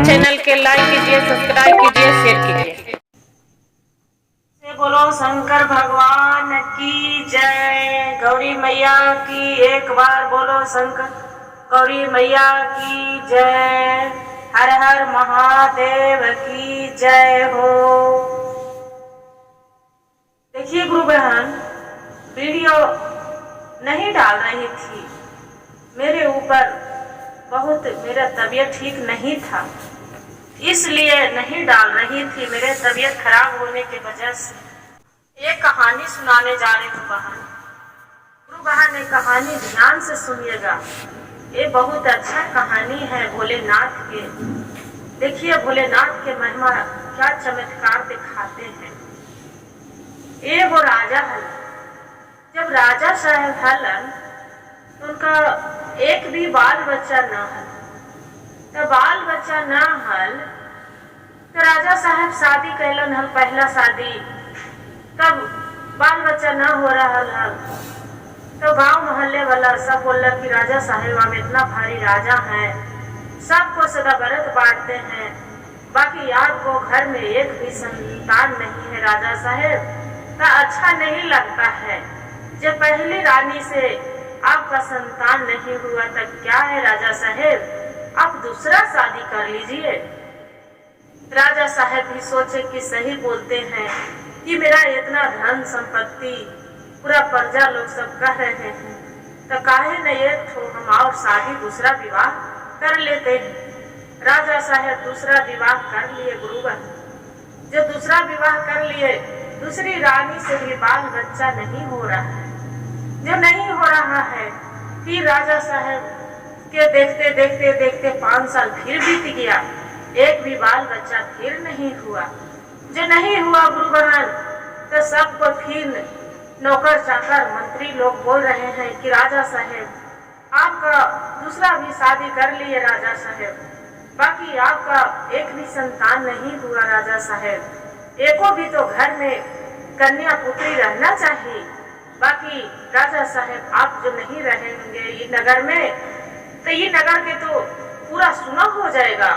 Channel के like कीजिए, subscribe कीजिए, शेयर कीजिए। बोलो शंकर भगवान की जय। गौरी मैया की एक बार बोलो शंकर गौरी मैया की जय। हर हर महादेव की जय हो। देखिए गुरु बहन, वीडियो नहीं डाल रही थी, मेरे ऊपर बहुत मेरा तबीयत ठीक नहीं था, इसलिए नहीं डाल रही थी। मेरे तबीयत खराब होने की वजह से एक कहानी सुनाने जा रही हूँ बहन। गुरु बहन, ये कहानी ध्यान से सुनिएगा। ये बहुत अच्छा कहानी है भोलेनाथ के। देखिए भोलेनाथ के महिमा क्या चमत्कार दिखाते हैं। एक वो राजा हल, जब राजा साहब हलन तो उनका एक भी बाल बच्चा न हल। तो बाल बच्चा न हल तो राजा साहब शादी कैलन हल, पहला शादी। तब बाल बच्चा न हो रहा हल तो गांव मोहल्ले वाला सब बोल कि राजा साहब हम इतना भारी राजा हैं, सबको सदा व्रत बांटते हैं, बाकी आपको घर में एक भी संतान नहीं है राजा साहब, तो अच्छा नहीं लगता है। जब पहली रानी से आपका संतान नहीं हुआ तब क्या है राजा साहब, आप दूसरा शादी कर लीजिए। राजा साहब भी सोचे कि सही बोलते हैं कि मेरा इतना धन संपत्ति पूरा प्रजा लोग सब कह रहे हैं, तो काहे न एक तो हम और शादी दूसरा विवाह कर लेते हैं। राजा साहब दूसरा विवाह कर लिए गुरु बहन। जब दूसरा विवाह कर लिए, दूसरी रानी से भी बाल बच्चा नहीं हो रहा है। जो नहीं हो रहा है, फिर राजा साहब के देखते देखते देखते 5 साल फिर बीत गया, एक भी बाल बच्चा फिर नहीं हुआ। जो नहीं हुआ गुरु बहन, तो सबको फिर नौकर चाकर मंत्री लोग बोल रहे हैं कि राजा साहब आपका दूसरा भी शादी कर लिए राजा साहब, बाकी आपका एक भी संतान नहीं हुआ राजा साहब, एको भी तो घर में कन्या पुत्री रहना चाहिए। बाकी राजा साहब आप जो नहीं रहेंगे ये नगर में, तो ये नगर के तो पूरा सुना हो जाएगा,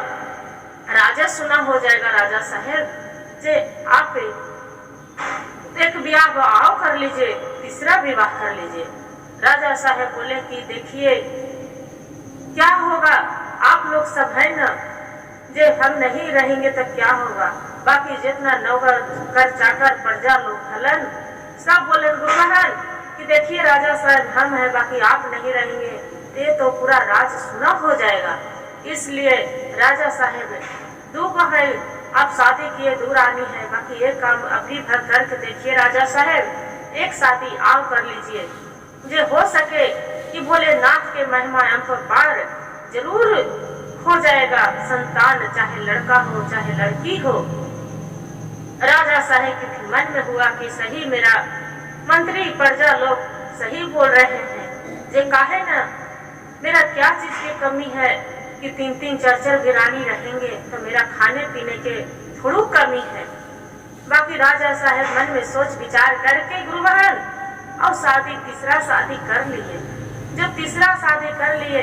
राजा सुना हो जाएगा राजा साहब। जे आप एक विवाह आओ कर लीजिए, तीसरा विवाह कर लीजिए। राजा साहब बोले कि देखिए क्या होगा, आप लोग सब है न, जे हम नहीं रहेंगे तो क्या होगा, बाकी जितना नौकर कर चाकर प्रजा लोग हलन सब बोले गुरु बहन कि देखिए राजा साहब हम है, बाकी आप नहीं रहेंगे, ये तो पूरा राज सुना हो जाएगा। इसलिए राजा साहब दो है, आप शादी किए, 2 रानी है, बाकी एक काम अभी भर करके देखिए राजा साहब, एक शादी आओ कर लीजिए। मुझे हो सके कि भोलेनाथ के महिमा हम पर पार जरूर हो जाएगा संतान, चाहे लड़का हो चाहे लड़की हो। राजा साहब के मन में हुआ कि सही मेरा मंत्री प्रजा लोग सही बोल रहे हैं, जे काहे ना मेरा क्या चीज की कमी है कि 3-3 4-4 वीरानी रहेंगे, तो मेरा खाने पीने के थोड़ी कमी है। बाकी राजा साहब मन में सोच विचार करके गुरु बहन और तीसरा शादी कर लिए। जब तीसरा शादी कर लिए,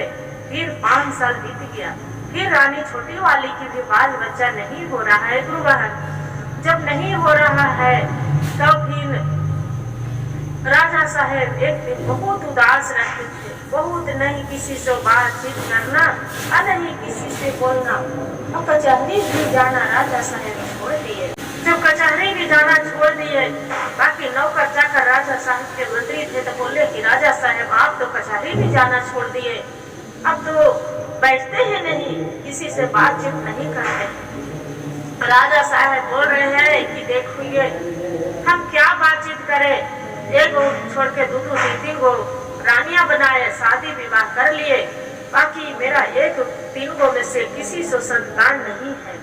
फिर 5 साल बीत गया, फिर रानी छोटी वाली की भी बाल बच्चा नहीं हो रहा है गुरु बहन। जब नहीं हो रहा है तब फिर राजा साहब एक दिन बहुत उदास रहते थे, बहुत नहीं किसी से बातचीत करना और नहीं किसी से बोलना, और कचहरी भी जाना राजा साहब छोड़ दिए। जब कचहरी भी जाना छोड़ दिए, बाकी नौकर चाकर राजा साहब के मंत्री थे तो बोले कि राजा साहब आप तो कचहरी भी जाना छोड़ दिए, अब तो बैठते ही नहीं, किसी से बातचीत नहीं करते। राजा साहब बोल रहे हैं कि देखिए हम क्या बातचीत करें, एक छोड़ के 2-3 गो रानियां बनाए, शादी विवाह कर लिए, बाकी मेरा 1-3 गो में से किसी से संतान नहीं है।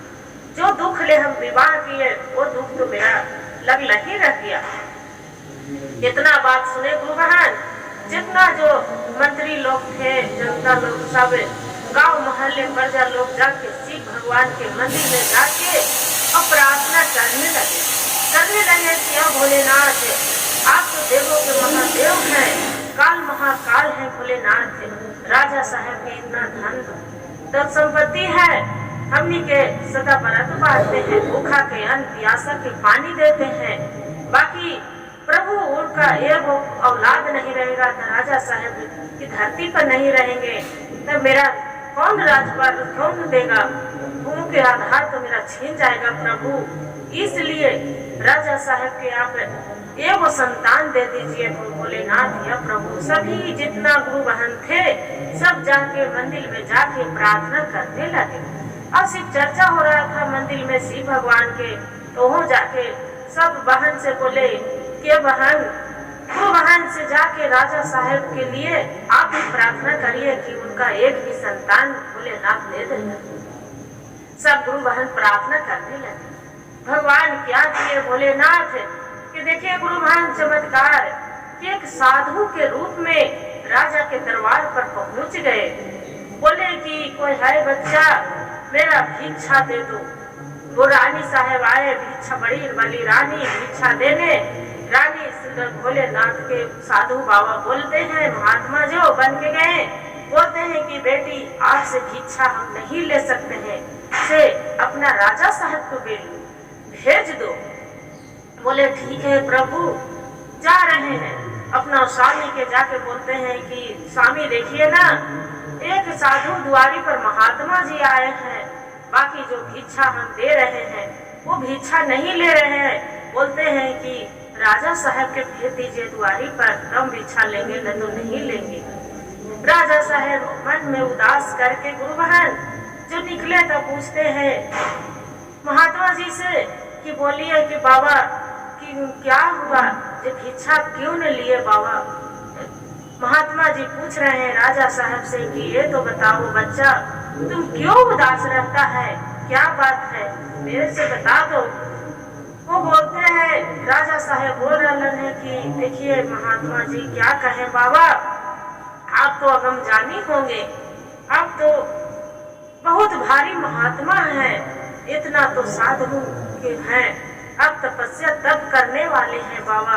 जो दुख ले हम विवाह किए वो दुख तो मेरा लग ही रह गया। इतना बात सुने गुरु बहन, जितना जो मंत्री लोग थे, जनता लोग सब गांव मोहल्ले प्रजा लोग जाके शिव भगवान के मंदिर में जाके और प्रार्थना करने लगे कि भोलेनाथ आप तो देवों के महादेव हैं, काल महाकाल है भोलेनाथ। राजा साहब के इतना धन तो संपत्ति है, हमनी के सदा बरत बांटते हैं, भूखा के अन्न, प्यासा के पानी देते हैं। बाकी प्रभु उनका एक औलाद नहीं रहेगा तो राजा साहब की धरती पर नहीं रहेंगे तो मेरा कौन राजपाल कौन देगा? भूमि के आधार तो मेरा छीन जाएगा प्रभु। इसलिए राजा साहब के आप एगो संतान दे दीजिए भोलेनाथ या प्रभु। सभी जितना गुरु बहन थे सब जाके मंदिर में जाके प्रार्थना करने लगे। अब सिर्फ चर्चा हो रहा था मंदिर में शिव भगवान के, तो हो जाके सब बहन से बोले कि बहन गुरु बहन से जाके राजा साहब के लिए आप भी प्रार्थना करिए कि उनका एक भी संतान भोलेनाथ दे देना। सब गुरु बहन प्रार्थना करने लगे। भगवान क्या किए भोलेनाथ कि देखिए गुरु बहन चमत्कार कि एक साधु के रूप में राजा के दरबार पर पहुंच गए। बोले कि कोई है बच्चा, मेरा भिक्षा दे दो। वो रानी साहब आए, भिक्षा बड़ी वाली रानी भिक्षा देने। रानी भोलेनाथ के साधु बाबा बोलते हैं, महात्मा जो बन के गए, बोलते हैं कि बेटी आपसे भिक्षा हम नहीं ले सकते हैं, से अपना राजा साहब को भेज दो। बोले ठीक है प्रभु। जा रहे हैं अपना स्वामी के जाके बोलते हैं कि स्वामी देखिए ना, एक साधु द्वारी पर महात्मा जी आए हैं, बाकी जो भिक्षा हम दे रहे हैं वो भिक्षा नहीं ले रहे हैं। बोलते हैं कि राजा साहब के भेज दीजिए द्वारी पर, तब भिक्षा लेंगे न तो नहीं लेंगे। राजा साहब मन में उदास करके गुरु बहन जो निकले तो पूछते हैं महात्मा जी से कि बोलिए कि बाबा कि क्या हुआ, जो भिक्षा क्यों न लिए बाबा? महात्मा जी पूछ रहे हैं राजा साहब से कि ये तो बताओ बच्चा, तुम क्यों उदास रहता है, क्या बात है, मेरे से बता दो। वो बोलते हैं, राजा साहब बोल रहे हैं कि देखिए महात्मा जी क्या कहें बाबा, आप तो अगम जानी होंगे, आप तो बहुत भारी महात्मा हैं, इतना तो साधु के हैं, आप तपस्या तब करने वाले हैं बाबा,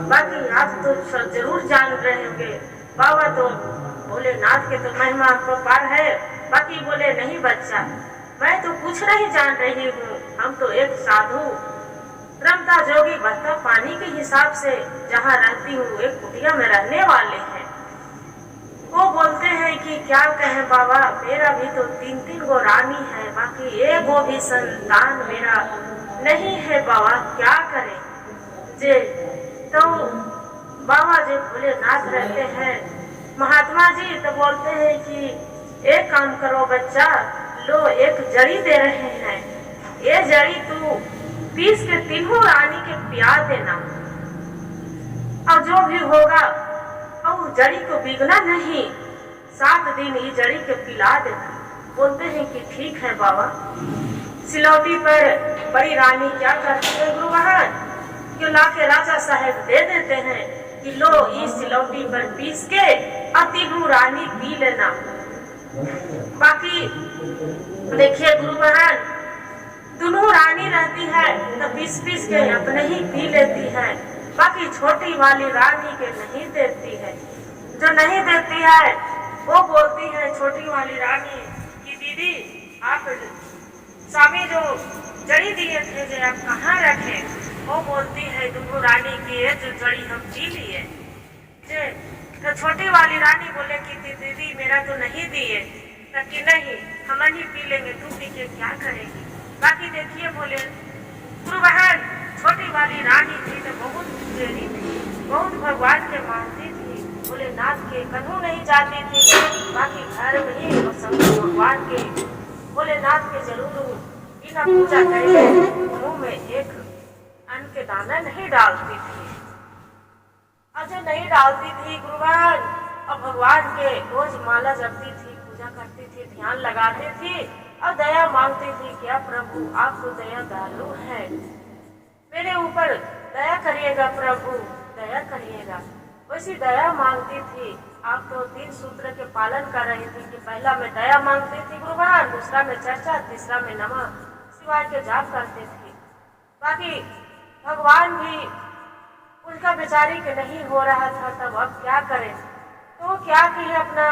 बाकी आप तो जरूर जान रहे होंगे बाबा, तो भोलेनाथ के तो महिमा आपको पार है। बाकी बोले नहीं बच्चा, मैं तो कुछ नहीं जान रही हूँ, हम तो एक साधु रमता जोगी बहता पानी के हिसाब से जहाँ रहती हूँ एक कुटिया में रहने वाले हैं। वो बोलते हैं कि क्या कहें बाबा, मेरा भी तो 3-3 गो रानी है, बाकी एक गो भी संतान मेरा नहीं है बाबा, क्या करें जे? तो बाबा जी भोलेनाथ रहते हैं, महात्मा जी तो बोलते हैं कि एक काम करो बच्चा, लो एक जड़ी दे रहे हैं, ये जड़ी तू पीस के तीनों रानी के पिया देना, और जो भी होगा और जड़ी को बिगना नहीं, 7 दिन ये जड़ी के पिला देना। बोलते हैं कि ठीक है बाबा। सिलौटी पर बड़ी रानी क्या करती है गुरु बहन, क्यों ला के राजा साहब दे देते हैं कि लो इस सिलौटी पर पीस के और तीनों रानी पी लेना। बाकी देखिए गुरु बहन, दोनों रानी रहती है तो पीस के अपने ही पी लेती है, बाकी छोटी वाली रानी के नहीं देती है। जो नहीं देती है वो बोलती है छोटी वाली रानी कि दीदी आप स्वामी जो जड़ी दिए थे जो आप कहाँ रखे? वो बोलती है दोनों रानी की जो जड़ी हम पी लिए। तो छोटी वाली रानी बोले कि दीदी मेरा तो नहीं दिए, कि नहीं हम ही पी लेंगे, तू पी के क्या करेगी? बाकी देखिए बोले गुरु बहन, छोटी वाली रानी थी तो बहुत तेरी थी, बहुत भगवान के मानती थी, भोलेनाथ के कहीं नहीं जाती थी, बाकी घर में ही भगवान के भोलेनाथ के जरूर बिना पूजा करके मुंह में एक अन्न के दाना नहीं डालती थी। और जो नहीं डालती थी गुरु बहन, और भगवान के रोज माला जपती थी, पूजा करती थी, ध्यान लगाती थी और दया मांगती थी, क्या प्रभु आप तो दया दयालु हैं, मेरे ऊपर दया करिएगा प्रभु, दया करिएगा। वैसी दया मांगती थी। आप तो 3 सूत्र के पालन कर रही थी कि पहला में दया मांगती थी गुरु बहन, दूसरा में चर्चा, तीसरा में नमः शिवाय के जाप करती थी। बाकी भगवान भी उनका बेचारी के नहीं हो रहा था, तब अब क्या करें? तो क्या किए अपना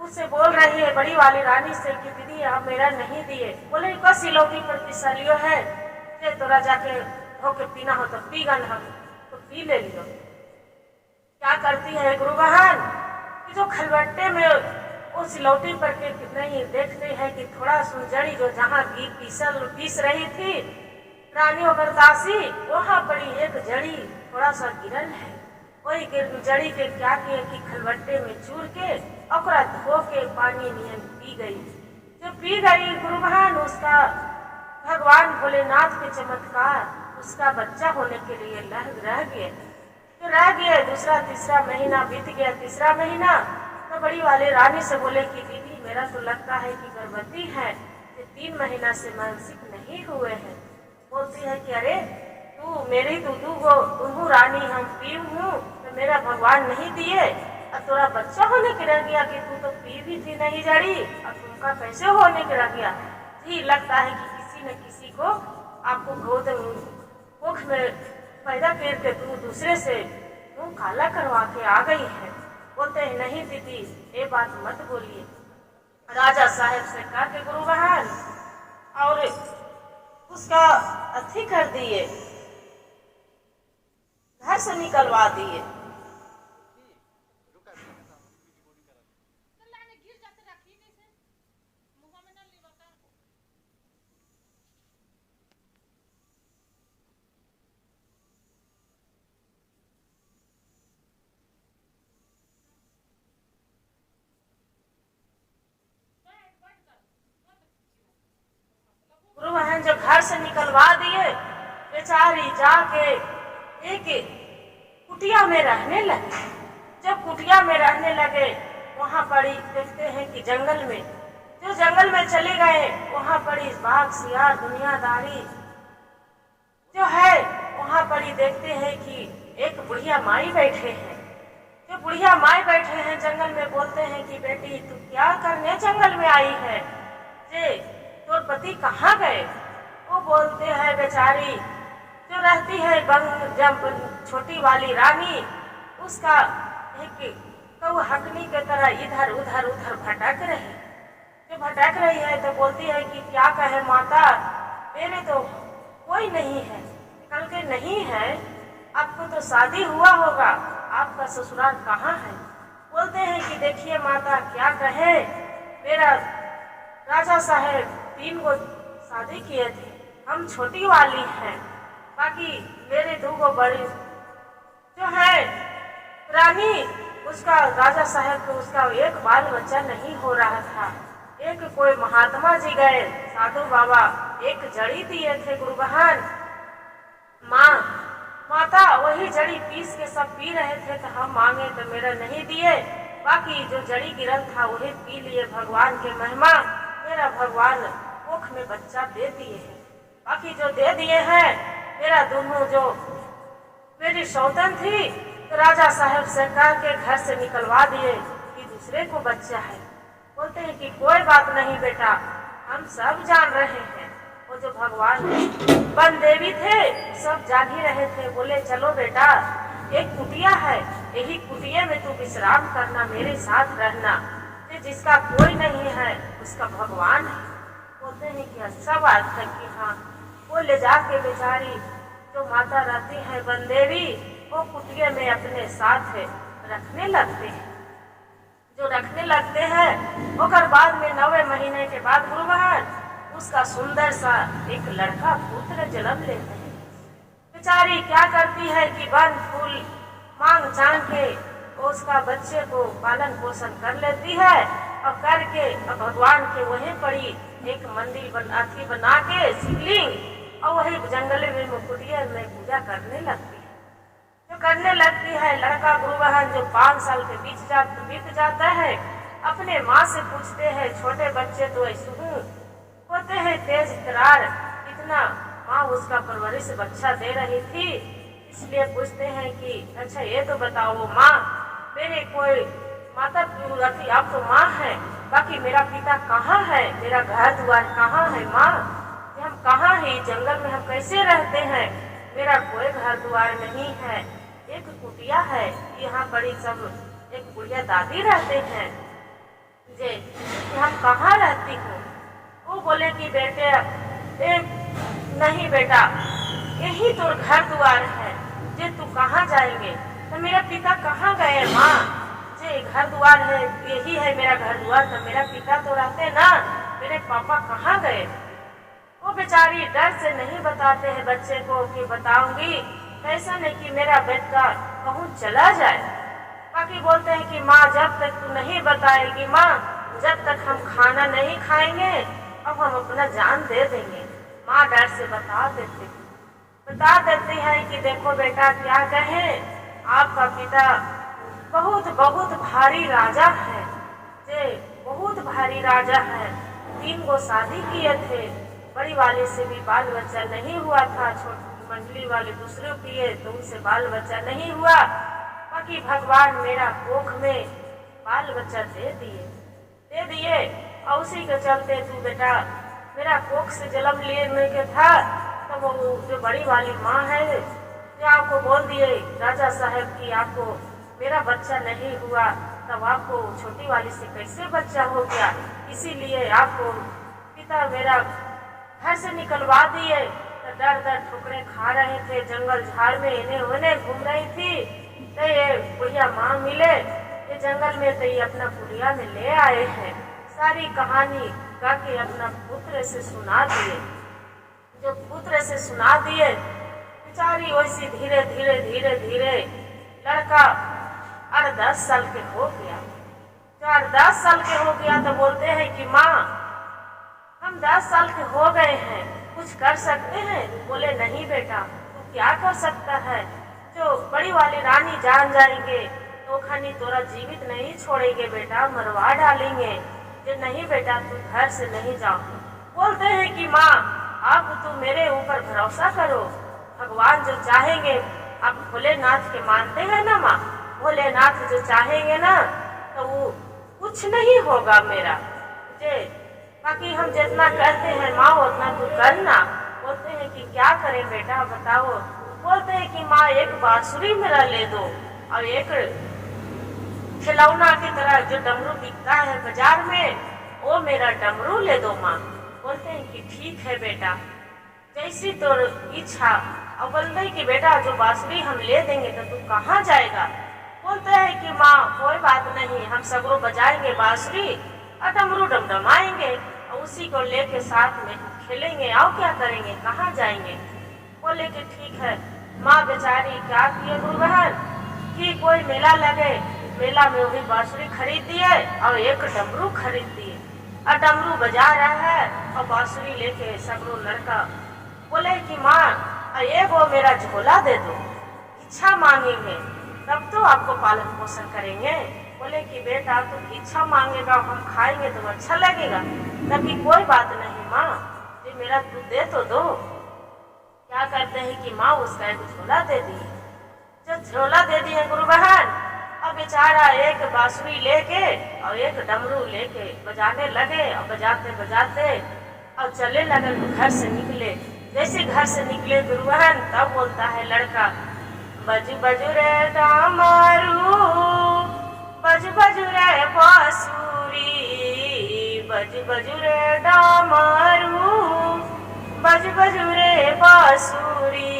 उससे बोल रही है बड़ी वाली रानी से कि दीदी आप मेरा नहीं दिए। बोले कस सिलौटी पर पिसलियो है, जे तोरा जाके होके पीना हो तो पी गन हम तो पी ले लियो। क्या करती है गुरु बहन कि जो खलबट्टे में वो सिलौटी पर के नहीं देखते हैं कि थोड़ा सुनजड़ी जो जहाँ घी पीस रही थी रानी और दासी, वहाँ पड़ी एक जड़ी थोड़ा सा गिरल है। वही जड़ी के क्या किए कि खलबट्टे में चूर के और धो के पानी नियन पी गई। जो पी गई गुरु बहन उसका भगवान भोलेनाथ के चमत्कार उसका बच्चा होने के लिए रह गए। तो रह गए दूसरा तीसरा महीना बीत गया। तीसरा महीना तो बड़ी वाले रानी से बोले कि दीदी मेरा तो लगता है कि गर्भवती है, कि 3 महीना से मानसिक नहीं हुए हैं। बोलती है कि अरे तू मेरी तू रानी हम पी हूँ तो मेरा भगवान नहीं दिए और तोरा बच्चा होने के रह गया कि तू तो पी भी थी नहीं जड़ी और तुमका कैसे होने के रह गया। जी लगता है कि किसी न किसी को आपको गोद मुख में पैदा करके तू दूसरे से मुँह काला करवा के आ गई है। बोलते हैं नहीं दीदी ये बात मत बोलिए। राजा साहब से कहा के गुरु बहन और उसका अथी कर दिए, घर से निकलवा दिए। गुरु बहन जब घर से निकलवा दिए बेचारी जाके एक कुटिया में रहने लगे। जब कुटिया में रहने लगे वहाँ पड़ी देखते हैं कि जंगल में जो जंगल में चले गए वहाँ पड़ी बाघ सियार दुनियादारी जो है वहाँ पड़ी देखते हैं कि एक बुढ़िया माई बैठे हैं। जो बुढ़िया माई बैठे हैं जंगल में बोलते हैं कि बेटी तू क्या करने जंगल में आई है, जे तोर पति कहाँ गए। वो बोलते हैं बेचारी जो रहती है जब छोटी वाली रानी उसका एक कौ हकनी के तरह इधर उधर उधर भटक रही। जो भटक रही है तो बोलती है कि क्या कहे माता मेरे तो कोई नहीं है। कल के नहीं है आपको तो शादी हुआ होगा, आपका ससुराल कहाँ है। बोलते हैं कि देखिए माता क्या कहे मेरा राजा साहब 3 को शादी किए थे, हम छोटी वाली हैं, बाकी मेरे 2 बड़ी जो है रानी उसका राजा साहब को उसका एक बाल बच्चा नहीं हो रहा था। एक कोई महात्मा जी गए साधु बाबा एक जड़ी दिए थे गुरु बहन माता वही जड़ी पीस के सब पी रहे थे तो हम मांगे तो मेरा नहीं दिए, बाकी जो जड़ी गिरल था वही पी लिए। भगवान के महिमा मेरा भगवान मुख में बच्चा दे दिए हैं, बाकी जो दे दिए हैं मेरा दोनों जो मेरी सौतन थी तो राजा साहब सरकार के घर से निकलवा दिए कि दूसरे को बच्चा है। बोलते हैं कि कोई बात नहीं बेटा हम सब जान रहे हैं। वो जो भगवान बन देवी थे सब जान ही रहे थे। बोले चलो बेटा एक कुटिया है, यही कुटिया में तू विश्राम करना, मेरे साथ रहना, जिसका कोई नहीं है उसका भगवान है। बोलते हैं कि अच्छा बात है कि हाँ। वो ले जाके बेचारी जो माता रहती है बन देवी वो कुटिया में अपने साथ रखने लगते हैं। जो रखने लगते हैं और बाद में 9वें महीने के बाद गुरु बहन उसका सुंदर सा एक लड़का पुत्र जन्म लेते हैं। बेचारी क्या करती है कि वन फूल मांग चांग के उसका बच्चे को पालन पोषण कर लेती है और करके भगवान के वहीं पड़ी एक मंदिर बना के शिवलिंग और वही जंगल में कुटिया में पूजा करने लगती है। जो करने लगती है लड़का गुरु बहन जो 5 साल के बीत जाता है अपने माँ से पूछते हैं छोटे बच्चे तो ऐसे होते हैं तेज तरार, इतना माँ उसका परवरिश बच्चा दे रही थी, इसलिए पूछते हैं कि अच्छा ये तो बताओ माँ मेरे कोई माता पिता आप तो माँ है, बाकी मेरा पिता कहाँ है, मेरा घर द्वार कहाँ है माँ, हम कहाँ है जंगल में हम कैसे रहते हैं, मेरा कोई घर द्वार नहीं है, एक कुटिया है यहाँ बड़ी सब एक बुढ़िया दादी रहते हैं जे कि हम कहाँ रहती हूँ। वो बोले कि बेटे नहीं बेटा, यही तो घर द्वार है, जे तू कहाँ जाएंगे। तो मेरा पिता कहाँ गए माँ, जे घर द्वार है, यही है मेरा घर द्वार, तो मेरा पिता तो रहते ना, मेरे पापा कहाँ गए। वो बेचारी डर से नहीं बताते हैं बच्चे को कि बताऊंगी, ऐसा नहीं कि मेरा बेटा कहूँ चला जाए। बाकी बोलते हैं कि माँ जब तक तू नहीं बताएगी माँ, जब तक हम खाना नहीं खाएंगे, अब हम अपना जान दे देंगे। माँ डर से बता देती है कि देखो बेटा क्या कहे, आपका पिता बहुत बहुत भारी राजा है, जे बहुत भारी राजा है। 3 गो शादी किए थे, बड़ी वाले से भी बाल बच्चा नहीं हुआ था, छोटी मंडली वाले दूसरे किए तो उनसे बाल बच्चा नहीं हुआ। बाकी भगवान मेरा कोख में बाल बच्चा दे दिए और उसी के चलते तू बेटा मेरा कोख से जन्म लेने के था, तब वो जो बड़ी वाली माँ है जो आपको बोल दिए राजा साहब की आपको मेरा बच्चा नहीं हुआ, तब आपको छोटी वाली से कैसे बच्चा हो गया। इसीलिए आपको पिता मेरा घर से निकलवा दिए। तो डर ठोकरे खा रहे थे, जंगल झाड़ में इन्हें उन्हें घूम रही थी। तो ये बुढ़िया माँ मिले ये जंगल में, तो ये अपना पुलिया में ले आए हैं। सारी कहानी गा के अपना पुत्र से सुना दिए। जो पुत्र से सुना दिए, बेचारी वैसी धीरे धीरे लड़का 8-10 साल के हो गया। जब 8-10 साल के हो गया तो बोलते हैं कि माँ हम 10 साल के हो गए हैं, कुछ कर सकते हैं। बोले नहीं बेटा, तू क्या कर सकता है, जो बड़ी वाली रानी जान जाएंगे तो खानी तोरा जीवित नहीं छोड़ेंगे बेटा, मरवा डालेंगे। जो नहीं बेटा तू घर से नहीं जाओ। बोलते हैं कि माँ आप तो मेरे ऊपर भरोसा करो, भगवान जो चाहेंगे, आप भोलेनाथ के मानते हैं ना माँ, भोलेनाथ जो चाहेंगे ना तो वो कुछ नहीं होगा मेरा। बाकी हम जितना करते हैं माँ उतना तू करना। बोलते हैं कि क्या करें बेटा बताओ। बोलते हैं कि माँ एक बांसुरी मेरा ले दो और एक खिलौना की तरह जो डमरू बिकता है बाजार में, वो मेरा डमरू ले दो माँ। बोलते हैं कि ठीक है बेटा, जैसी तो इच्छा। और बोलते हैं कि बेटा जो बांसुरी हम ले देंगे तो तू कहाँ जाएगा। बोलते हैं कि माँ कोई बात नहीं, हम सगरों बजाएंगे बांसुरी और डमरू डमडमाएंगे और उसी को लेके साथ में खेलेंगे और क्या करेंगे, कहाँ जाएंगे। बोले कि ठीक है। माँ बेचारी क्या किए गुरु बहन कि कोई मेला लगे, मेला में वही बांसुरी खरीद दिए और एक डमरू खरीद दिए और डमरू बजा रहा है और बांसुरी लेके सगरों लड़का। बोले कि माँ ये वो मेरा झोला दे दो, इच्छा मांगेंगे तब तो आपको पालन पोषण करेंगे। बोले कि बेटा तुम इच्छा मांगेगा हम खाएंगे तो अच्छा लगेगा, तभी कोई बात नहीं माँ, ये मेरा तू दे तो दो। क्या करते हैं कि माँ उसका एक झोला दे दी। जो झोला दे दिए गुरु बहन, अब बेचारा एक बांसुरी लेके और एक डमरू लेके बजाने लगे और बजाते बजाते और चले लगे। घर से निकले, जैसे घर से निकले गुरु बहन तब बोलता है लड़का, बज बज रे डमरू, बज बज रे बांसुरी, बज बज रे डमरू, बज बज रे बांसुरी,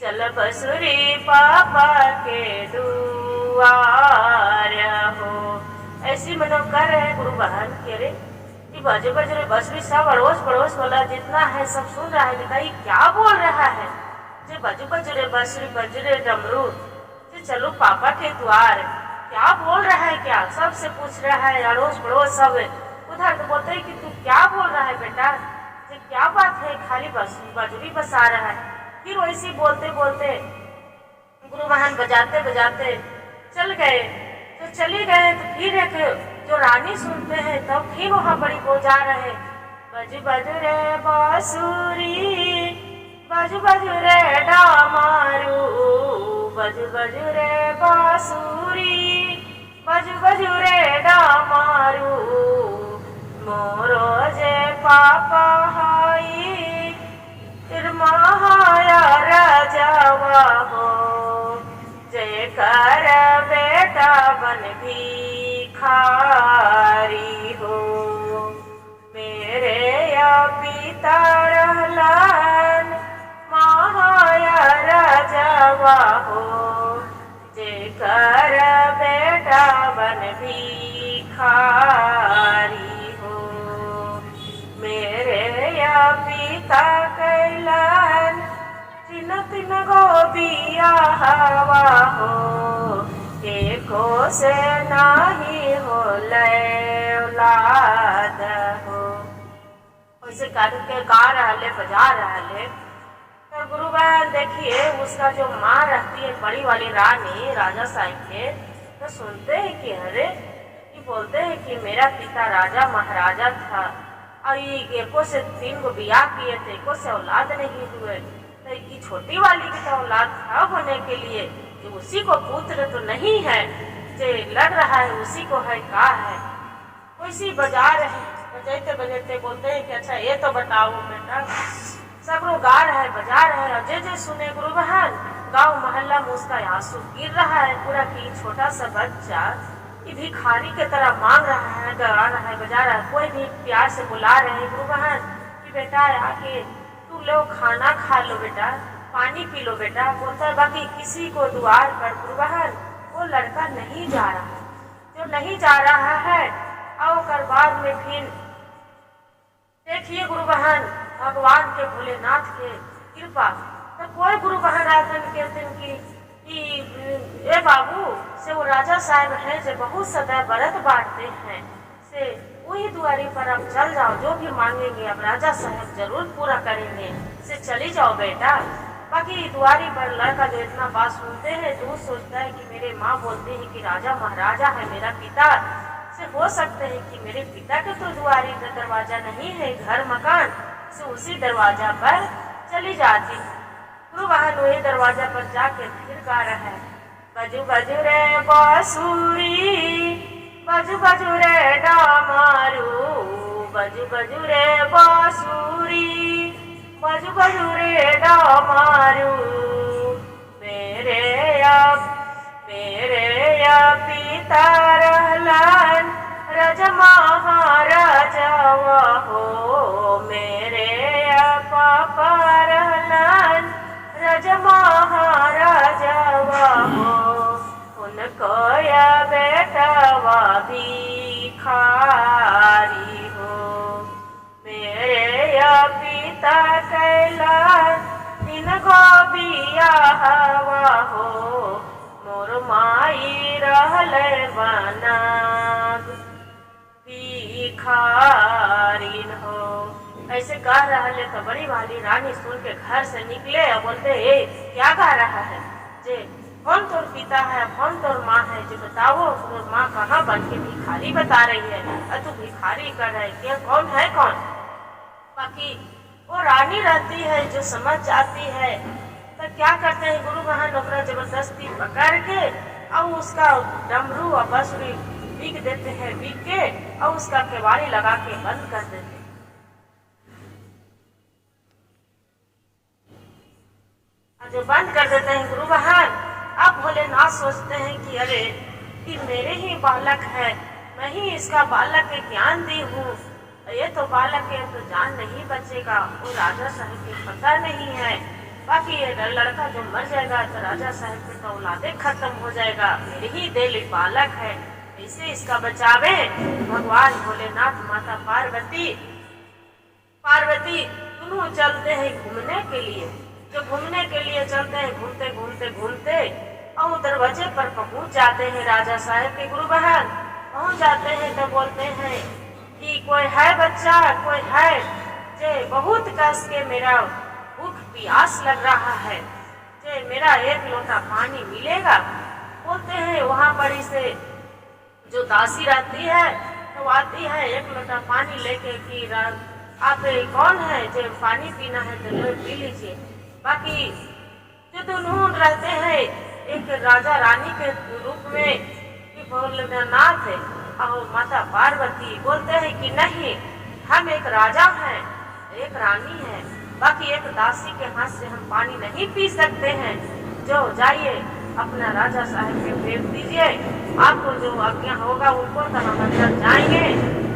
चल बसुरी पापा के दुआर हो। ऐसी मनो कर रहे गुरु बहन के रे कि बज बज रे बांसुरी। सब अड़ोस पड़ोस वाला जितना है सब सुन रहा है, बताइए क्या बोल रहा है। जो बज बज रे बांसुरी, बज रे डमरू, चलो पापा के द्वार, क्या बोल रहा है, क्या सबसे पूछ रहा है अड़ोस पड़ोस सब। उधर तो बोलते है कि तू क्या बोल रहा है बेटा, क्या बात है, खाली बांसुरी बसा रहा है। फिर वैसे बोलते बोलते गुरु बहन बजाते बजाते चल गए। तो चले गए तो फिर एक जो रानी सुनते हैं तब फिर वहाँ बड़ी बजा रहे, बज बज रे बांसुरी, बज बज रे डमरू, बज बज रे बांसुरी, बज बज रे डमरू, मोरो जे पापा हाई महाया राजावा हो, जय कर बेटा बन भिखारी बिया हवा हो, एको से नाही हो औलाद हो। उसे करके गा रहले बजा रहले। तो गुरु बहन देखिए उसका जो माँ रहती है बड़ी वाली रानी राजा साहब के, तो सुनते हैं कि अरे ये बोलते हैं कि मेरा पिता राजा महाराजा था और ये एको से 3 गो बियाह किए थे, एको से औलाद नहीं हुए। तो ये छोटी वाली की तो औलाद था होने के लिए, जो उसी को पुत्र तो नहीं है, जो लग रहा है उसी को है का है। कोई बजा रहे बजाते बजाते बोलते हैं कि अच्छा ये तो बताओ बेटा। सब लोग गा रहे हैं बजा रहे हैं, जे जे सुने गुरु बहन गाँव मोहल्ला में उसका आंसू गिर रहा है पूरा कि छोटा सा बच्चा कि भिखारी के तरह मांग रहा है, गा रहा है बजा रहा है। कोई भी प्यार से बुला रहे हैं गुरु बहन कि बेटा आके तू लो खाना खा लो बेटा, पानी पी लो बेटा। बोलता है बाकी किसी को द्वार पर गुरु बहन वो लड़का नहीं जा रहा है। जो नहीं जा रहा है और कर बाद में फिर देखिए गुरु बहन भगवान के भोलेनाथ के कृपा। तो कोई गुरु बहन आकर कहते हैं कि ए बाबू से वो राजा साहब हैं जो बहुत सदा व्रत बांटते हैं, से वही दुआरी पर आप चल जाओ, जो भी मांगेंगे अब राजा साहब जरूर पूरा करेंगे, से चली जाओ बेटा। बाकी दुआरी पर लड़का जो इतना बात सुनते हैं तो वो सोचता है कि मेरे माँ बोलते हैं कि राजा महाराजा है मेरा पिता, से हो सकते हैं कि मेरे पिता के तो दुआरी का दरवाजा नहीं है घर मकान, से उसी दरवाजा पर चली जाती। गुरु बहन वही दरवाजा पर जाके फिर गा रहा है बजू बजू रे बांसुरी, बजू बजू रे डामारू, बजू बजू रे बांसुरी, बजू बजू रे डामारू। मेरे या पिता रहलन राजा महाराजा हो, मेरे या पापा रहलन राजा महाराजा हो। उनको या बेटवा भिखारी हो, मेरे या पिता कैलाश इन गो बिया हवा हो, मोर माई रहले बनाग भिखारिन हो। ऐसे गा रहा है तो बड़ी वाली रानी सुन के घर से निकले और बोलते ए क्या गा रहा है, जे कौन तोर पिता है कौन तोर माँ है, जो बताओ तोर माँ कहाँ बन के भिखारी बता रही है और तू भिखारी कर रहा है, क्या कौन है कौन। बाकी वो रानी रहती है जो समझ जाती है, तो क्या करते हैं गुरु बहन ओकरा जबरदस्ती पकड़ के और उसका डमरू और बांसुरी बीक देते हैं, बीक के और उसका केवाड़ी लगा के बंद कर देते हैं। जो बंद कर देते हैं गुरु बहन, अब भोलेनाथ सोचते हैं कि अरे कि मेरे ही बालक है, मैं ही इसका बालक के ज्ञान दी हूँ, ये तो बालक है तो जान नहीं बचेगा, वो राजा साहब के पता नहीं है। बाकी ये लड़का जो मर जाएगा तो राजा साहब के तो औलादे खत्म हो जाएगा, मेरे ही दिल बालक है, इसे इसका बचावे। भगवान भोलेनाथ माता पार्वती दोनों चलते हैं घूमने के लिए। जो घूमने के लिए चलते हैं घूमते घूमते घूमते और दरवाजे पर पहुंच जाते हैं राजा साहब के। गुरु बहन पहुंच जाते हैं तो बोलते हैं कि कोई है बच्चा, कोई है जे बहुत कस के मेरा भूख प्यास लग रहा है, जे मेरा एक लोटा पानी मिलेगा। बोलते हैं वहाँ पर से जो दासी रहती है तो आती है एक लोटा पानी लेके कि आप कौन है, जो पानी पीना है तो लो पी लीजिए। बाकी जो दोनों रहते हैं एक राजा रानी के रूप में कि भोलेनाथ है और माता पार्वती बोलते हैं कि नहीं हम एक राजा हैं, एक रानी है, बाकी एक दासी के हाथ से हम पानी नहीं पी सकते हैं। जो जाइए अपना राजा साहब के भेज दीजिए, आपको जो आज्ञा होगा उनको तो हम अंदर जाएंगे,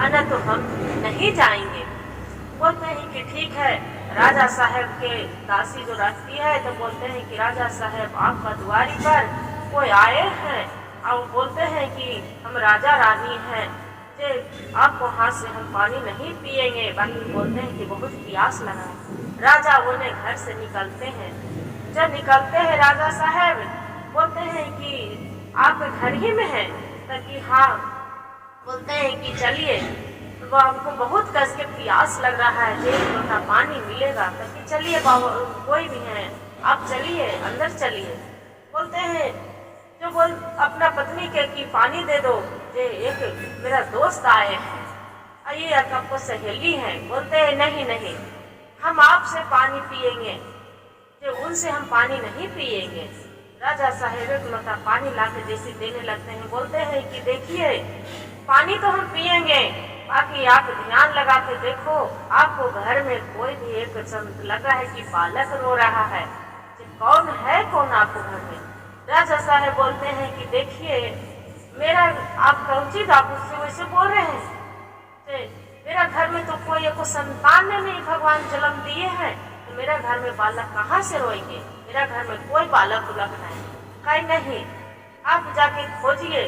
अन्य तो हम नहीं जाएंगे। बोलते हैं कि ठीक है। राजा साहब के दासी जो रहती है तो बोलते हैं कि राजा साहब आपका द्वारी पर कोई आए हैं और बोलते हैं कि हम राजा रानी हैं, जे आपको हाथ से हम पानी नहीं पिएंगे। बाकी बोलते हैं कि बहुत प्यास लगा। राजा उन्हें घर से निकलते हैं, जब निकलते हैं राजा साहब बोलते हैं कि आप घर ही में हैं, ताकि हाँ बोलते हैं कि चलिए, वो हमको बहुत कस के प्यास लग रहा है, एक लोटा पानी मिलेगा, ताकि चलिए बाबा कोई भी है आप चलिए अंदर चलिए। बोलते हैं जो बोल अपना पत्नी के कि पानी दे दो, ये एक मेरा दोस्त आए हैं, ये आपको सहेली है। बोलते हैं नहीं नहीं, हम आपसे पानी पिएंगे, जो उनसे हम पानी नहीं पिएंगे। राजा साहेब एक लोटा पानी लाके जैसे देने लगते हैं, बोलते हैं कि देखिए पानी तो हम पिएंगे, बाकी आप ध्यान लगा के देखो, आपको घर में कोई भी एक लग रहा है कि बालक रो रहा है, कौन है कौन आपको घर में। राजा साहेब बोलते हैं कि देखिए मेरा आप कौचित आप उससे वैसे बोल रहे हैं, मेरा घर में तो कोई एक संतान ने नहीं भगवान जन्म दिए हैं, तो मेरा घर में बालक कहाँ से रोएंगे, मेरा घर में कोई बालक उलक नहीं। कहीं नहीं, आप जाके खोजिए,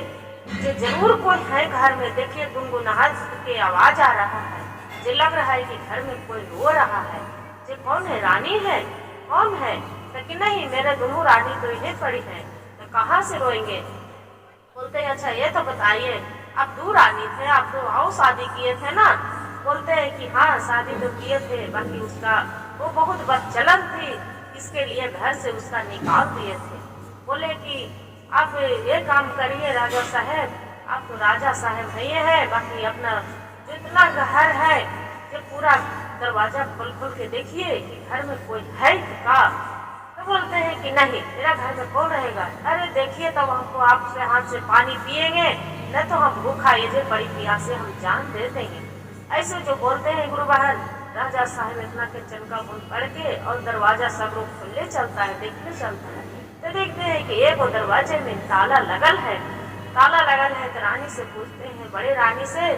जो जरूर कोई है घर में, देखिए गुनगुनाहट की आवाज आ रहा है, जो लग रहा है कि घर में कोई रो रहा है। जो कौन है, रानी है, कौन है? लेकिन नहीं, मेरे दोनों रानी तो यही पड़ी है, तो कहाँ से रोएंगे। बोलते हैं अच्छा ये तो बताइए, आप दो रानी थे, आप तो आओ शादी किए थे ना। बोलते हैं कि हाँ शादी तो किए थे, बाकी उसका वो बहुत बदचलन थी, इसके लिए घर से उसका निकाल दिए थे। बोले कि आप ये काम करिए राजा साहब, आप तो राजा साहब नहीं है, बाकी अपना जितना घर है ये पूरा दरवाजा खोल खोल के देखिए कि घर में कोई है का। तो बोलते हैं कि नहीं, मेरा घर में कौन रहेगा। अरे देखिए तब हमको आपसे हाथ से पानी पिएंगे, न तो हम भूखा ये बड़ी प्यासे हम जान दे देंगे। ऐसे जो बोलते हैं गुरु बहन, राजा साहब इतना के चनका बुन पड़ के और दरवाजा सब लोग खुले चलता है, देखने चलता है, तो देखते हैं कि एक दरवाजे में ताला लगल है। ताला लगल है तो रानी से पूछते हैं, बड़े रानी से,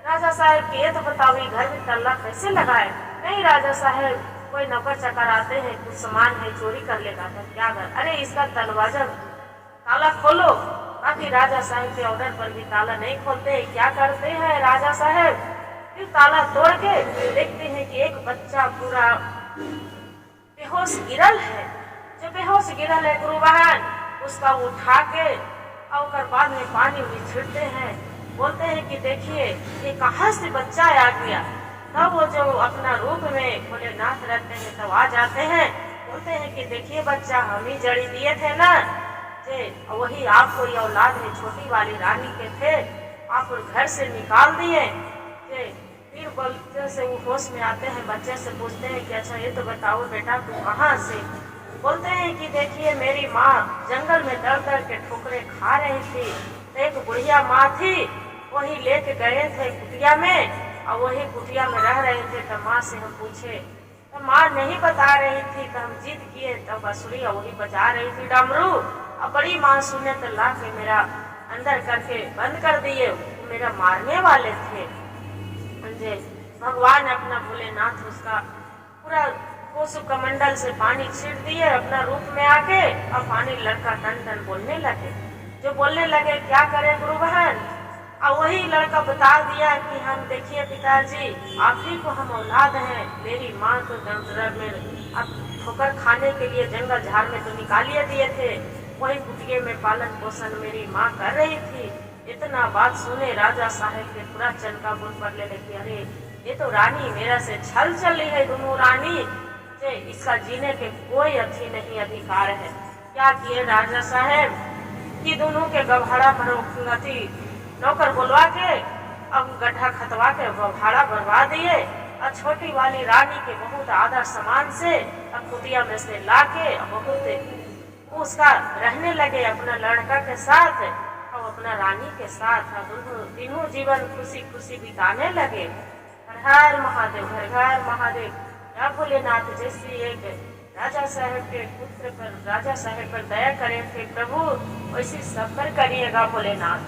राजा साहब ये तो बताओ घर में ताला कैसे लगाए। नहीं राजा साहब, कोई नौकर चकर आते हैं, कुछ सामान है चोरी कर लेगा, तो क्या कर, अरे इसका दरवाजा ताला खोलो। बाकी राजा साहब के ऑर्डर पर भी ताला नहीं खोलते। क्या करते हैं राजा साहब, फिर ताला तोड़ के देखते हैं कि एक बच्चा पूरा बेहोश गिरल है। जो बेहोश गिरल है गुरु बहन, उसका उठा के और बाद में पानी भी छिड़ते हैं। बोलते हैं कि देखिए ये कहाँ से बच्चा आ गया। तब वो जो अपना रूप में भोलेनाथ रहते हैं तब आ जाते हैं। बोलते हैं कि देखिए बच्चा हम ही जड़ी दिए थे ना, वही आपको ये औलाद है, छोटी वाली रानी के थे, आप घर से निकाल दिए। फिर बोलते से वो होश में आते हैं, बच्चे से पूछते हैं कि अच्छा ये तो बताओ बेटा तू कहाँ से। बोलते हैं कि देखिए मेरी माँ जंगल में डर डर के ठोकरे खा रही थी, तो एक बुढ़िया माँ थी, वही लेके गए थे कुटिया में, और वही कुटिया में रह रहे थे। तो माँ से हम पूछे तो माँ नहीं बता रही थी, तो हम जिद किए, तो बांसुरी वही बजा रही थी डमरू। अब बड़ी माँ सुने तो ला के मेरा अंदर करके बंद कर दिए, मेरा मारने वाले थे। भगवान अपना भोलेनाथ उसका पूरा कोस कमंडल से पानी छीट दिए अपना रूप में आके, और पानी लड़का टन टन बोलने लगे। जो बोलने लगे क्या करे गुरु बहन, और वही लड़का बता दिया कि हम देखिए पिताजी आप ही को हम औलाद हैं, मेरी माँ तो जंगल में अब ठोकर खाने के लिए जंगल झाड़ में तो निकालिए दिए थे, वही कुटिया में पालन पोषण मेरी माँ कर रही थी। इतना बात सुने राजा साहब के पूरा चनका बुन पर ले लगी, अरे ये तो रानी मेरा से छल चल रही है, दोनों रानी से इसका जीने के कोई अच्छी नहीं अधिकार है। क्या किए राजा साहब कि दोनों के गभाड़ा पर नौकर बुलवा के अब गड्ढा खतवा के गभाड़ा भरवा दिए, और छोटी वाली रानी के बहुत आदर सामान से अब कुटिया में से ला के बहुत उसका रहने लगे अपना लड़का के साथ और अपना रानी के साथ, दोनों तीनों जीवन खुशी खुशी बिताने लगे। हर हर महादेव, हर हर महादेव। या भोलेनाथ जैसी एक राजा साहब के पुत्र पर, राजा साहब पर दया करे थे प्रभु, वैसी सब पर करिएगा भोलेनाथ।